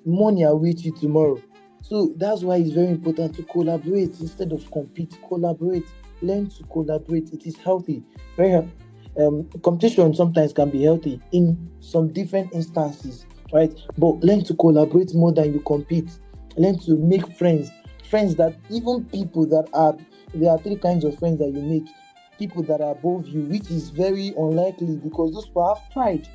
money awaits you tomorrow. So that's why it's very important to collaborate instead of compete. Collaborate, learn to collaborate. It is healthy, very healthy. Competition sometimes can be healthy in some different instances, right? But learn to collaborate more than you compete. Learn to make friends, friends that, even people that are, there are three kinds of friends that you make: people that are above you, which is very unlikely because those people have pride,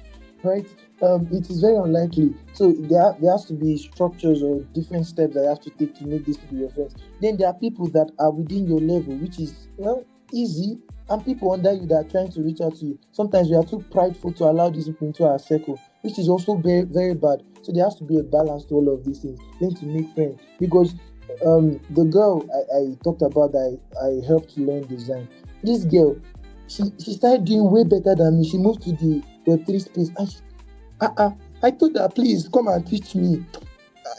right? It is very unlikely. So there has to be structures or different steps that you have to take to make these people your friends. Then there are people that are within your level, which is, well, easy, and people under you that are trying to reach out to you. Sometimes we are too prideful to allow these people into our circle, which is also very, very bad. So there has to be a balance to all of these things. Learn to make friends, because the girl I talked about that I helped learn design, this girl, she started doing way better than me. She moved to the Web3 space, and I told her, please come and teach me.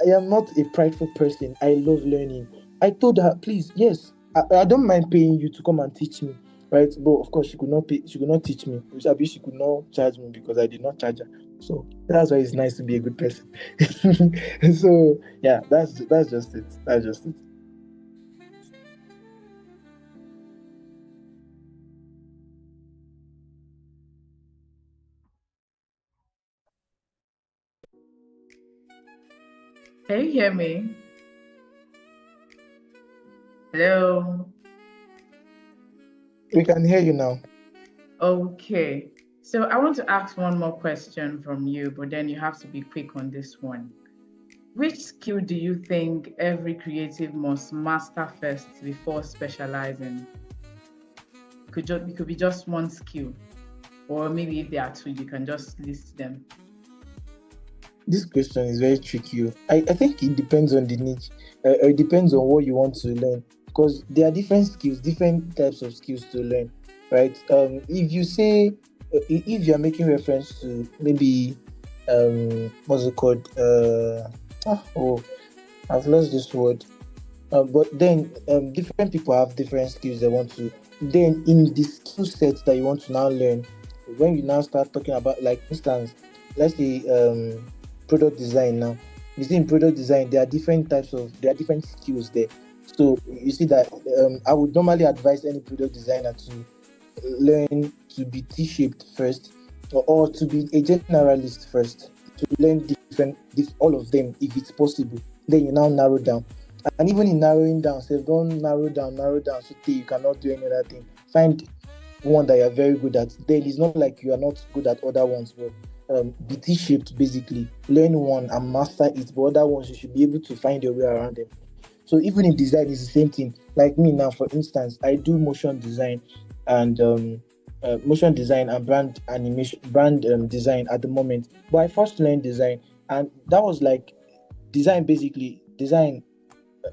I am not a prideful person. I love learning. I told her, please, yes, I don't mind paying you to come and teach me, right? But of course, she could not pay. She could not teach me. She could not charge me because I did not charge her. So that's why it's nice to be a good person. So yeah, that's just it. That's just it. Can you hear me? Hello. We can hear you now. Okay. So I want to ask one more question from you, but then you have to be quick on this one. Which skill do you think every creative must master first before specializing? It could be just one skill, or maybe if there are two, you can just list them. This question is very tricky. I think it depends on the niche. It depends on what you want to learn, because there are different skills, different types of skills to learn, right? If you say, if you are making reference to maybe what's it called? Oh, I've lost this word. But then different people have different skills they want to. Then in the skill sets that you want to now learn, when you now start talking about, like, instance, let's say product design now. You see, in product design, there are different skills there. So you see that I would normally advise any product designer to learn to be T-shaped first, or to be a generalist first, to learn all of them if it's possible. Then you now narrow down. And even in narrowing down, say, don't narrow down so that you cannot do any other thing. Find one that you're very good at. Then it's not like you are not good at other ones, but be T-shaped basically. Learn one and master it, but other ones you should be able to find your way around them. So even in design, it's the same thing. Like me now, for instance, I do and motion design and brand animation, brand design at the moment. But I first learned design, and that was like design basically. Design,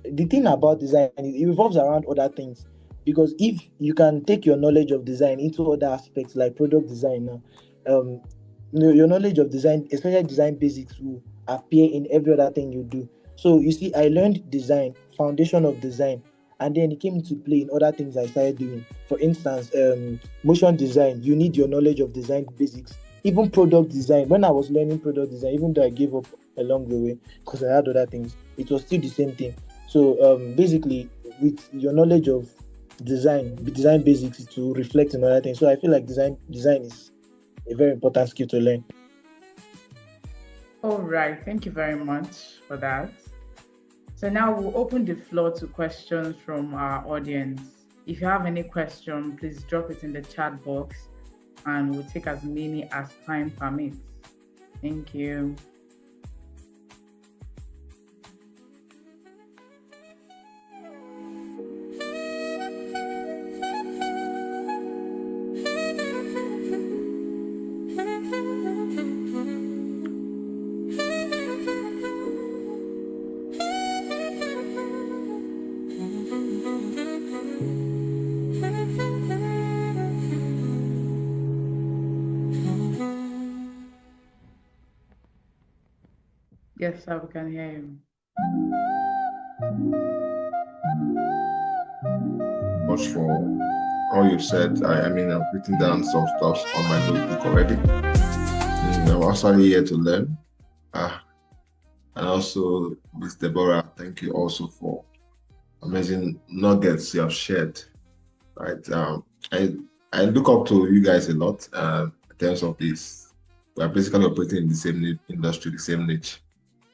the thing about design is it revolves around other things, because if you can take your knowledge of design into other aspects like product design now, your knowledge of design, especially design basics, will appear in every other thing you do. So you see, I learned design, foundation of design, and then it came into play in other things I started doing. For instance, motion design, you need your knowledge of design basics. Even product design, when I was learning product design, even though I gave up along the way because I had other things, it was still the same thing. So basically, with your knowledge of design basics to reflect in other things. So I feel like design is a very important skill to learn. All right, thank you very much for that. So now we'll open the floor to questions from our audience. If you have any question, please drop it in the chat box and we'll take as many as time permits. Thank you. Yes, sir, we can hear you. Much for all you've said. I mean, I've written down some stuff on my notebook already. I'm actually here to learn. And also, Ms. Deborah, thank you also for amazing nuggets you have shared. Right. I look up to you guys a lot in terms of this. We are basically operating in the same industry, the same niche.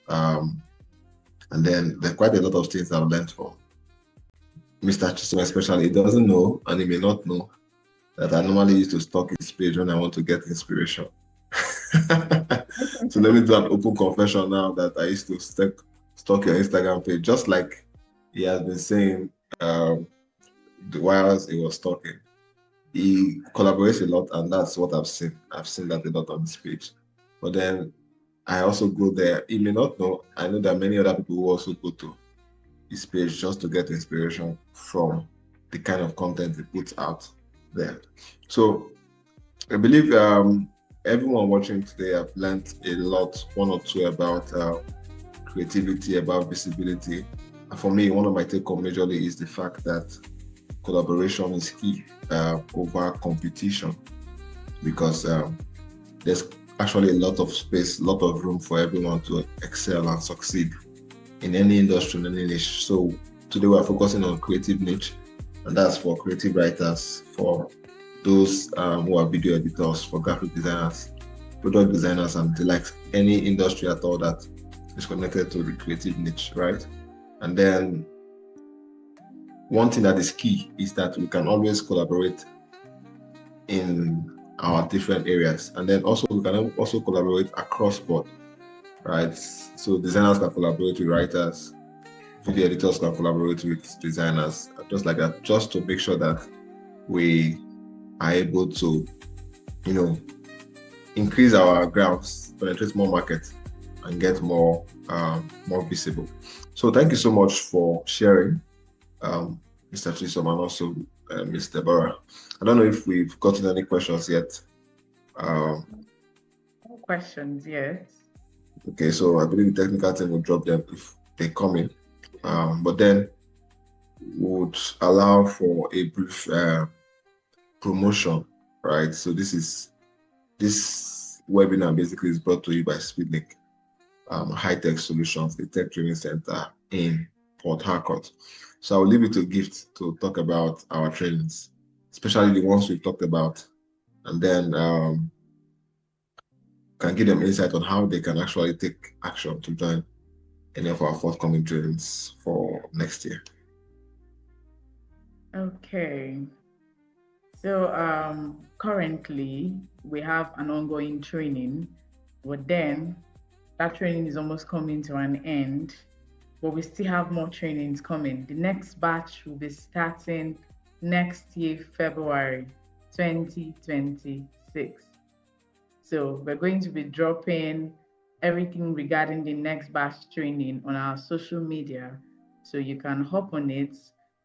And then there are quite a lot of things I've learned from Mr. Chisom, especially. He doesn't know, and he may not know, that I normally used to stalk his page when I want to get inspiration. So let me do an open confession now that I used to stalk your Instagram page, just like he has been saying while he was talking. He collaborates a lot, and that's what I've seen. I've seen that a lot on his page. But then I also go there. He may not know. I know that many other people who also go to his page just to get inspiration from the kind of content he puts out there. So I believe everyone watching today have learned a lot, one or two, about creativity, about visibility. And for me, one of my take-home majorly is the fact that collaboration is key over competition, because there's actually a lot of space, a lot of room for everyone to excel and succeed in any industry, in any niche. So today we're focusing on creative niche, and that's for creative writers, for those who are video editors, for graphic designers, product designers, and like any industry at all that is connected to the creative niche, right? And then one thing that is key is that we can always collaborate in our different areas, and then also we can also collaborate across board, right? So designers can collaborate with writers, video editors can collaborate with designers, just like that, just to make sure that we are able to, increase our grounds, penetrate more markets, and get more visible. So thank you so much for sharing, Mr. Chisom, and also Ms. Deborah. I don't know if we've gotten any questions yet. No questions yet. Okay, so I believe the technical team will drop them if they come in. But then would allow for a brief promotion, right? So this webinar basically is brought to you by Speedlink, high-tech solutions, the tech training center in Port Harcourt. So I'll leave it to Gift to talk about our trainings, especially the ones we've talked about, and then can give them insight on how they can actually take action to join any of our forthcoming trainings for next year. Okay. So currently we have an ongoing training, but then that training is almost coming to an end, but we still have more trainings coming. The next batch will be starting next year, February 2026. So we're going to be dropping everything regarding the next batch training on our social media. So you can hop on it,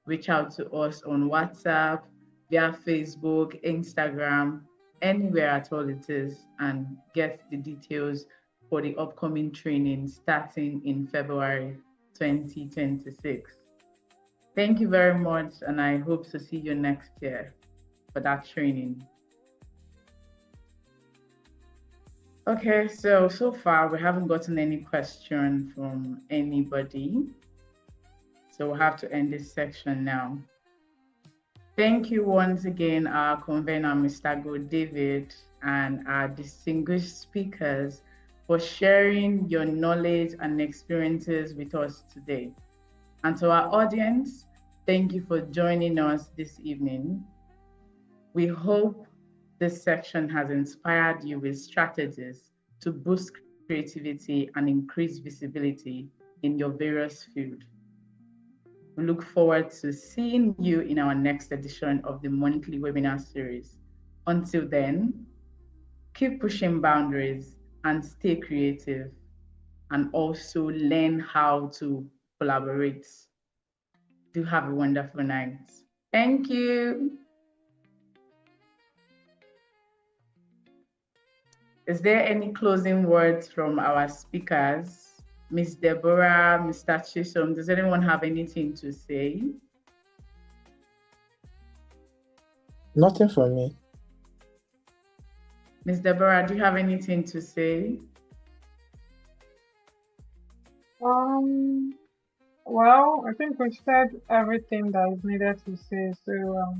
reach out to us on WhatsApp, via Facebook, Instagram, anywhere at all it is, and get the details for the upcoming training starting in February 2026. Thank you very much, and I hope to see you next year for that training. Okay, so far we haven't gotten any question from anybody. So we'll have to end this section now. Thank you once again, our convener, Mr. Go David, and our distinguished speakers for sharing your knowledge and experiences with us today. And to our audience, thank you for joining us this evening. We hope this section has inspired you with strategies to boost creativity and increase visibility in your various fields. We look forward to seeing you in our next edition of the monthly webinar series. Until then, keep pushing boundaries and stay creative, and also learn how to collaborate. Do have a wonderful night. Thank you. Is there any closing words from our speakers? Ms. Deborah, Mr. Chisom, does anyone have anything to say? Nothing from me. Ms. Deborah, do you have anything to say? Well, I think we've said everything that is needed to say. So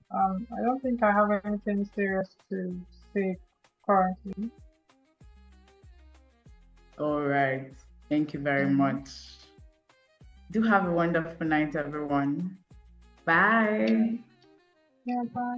I don't think I have anything serious to say currently. All right. Thank you very much. Do have a wonderful night, everyone. Bye. Yeah, bye.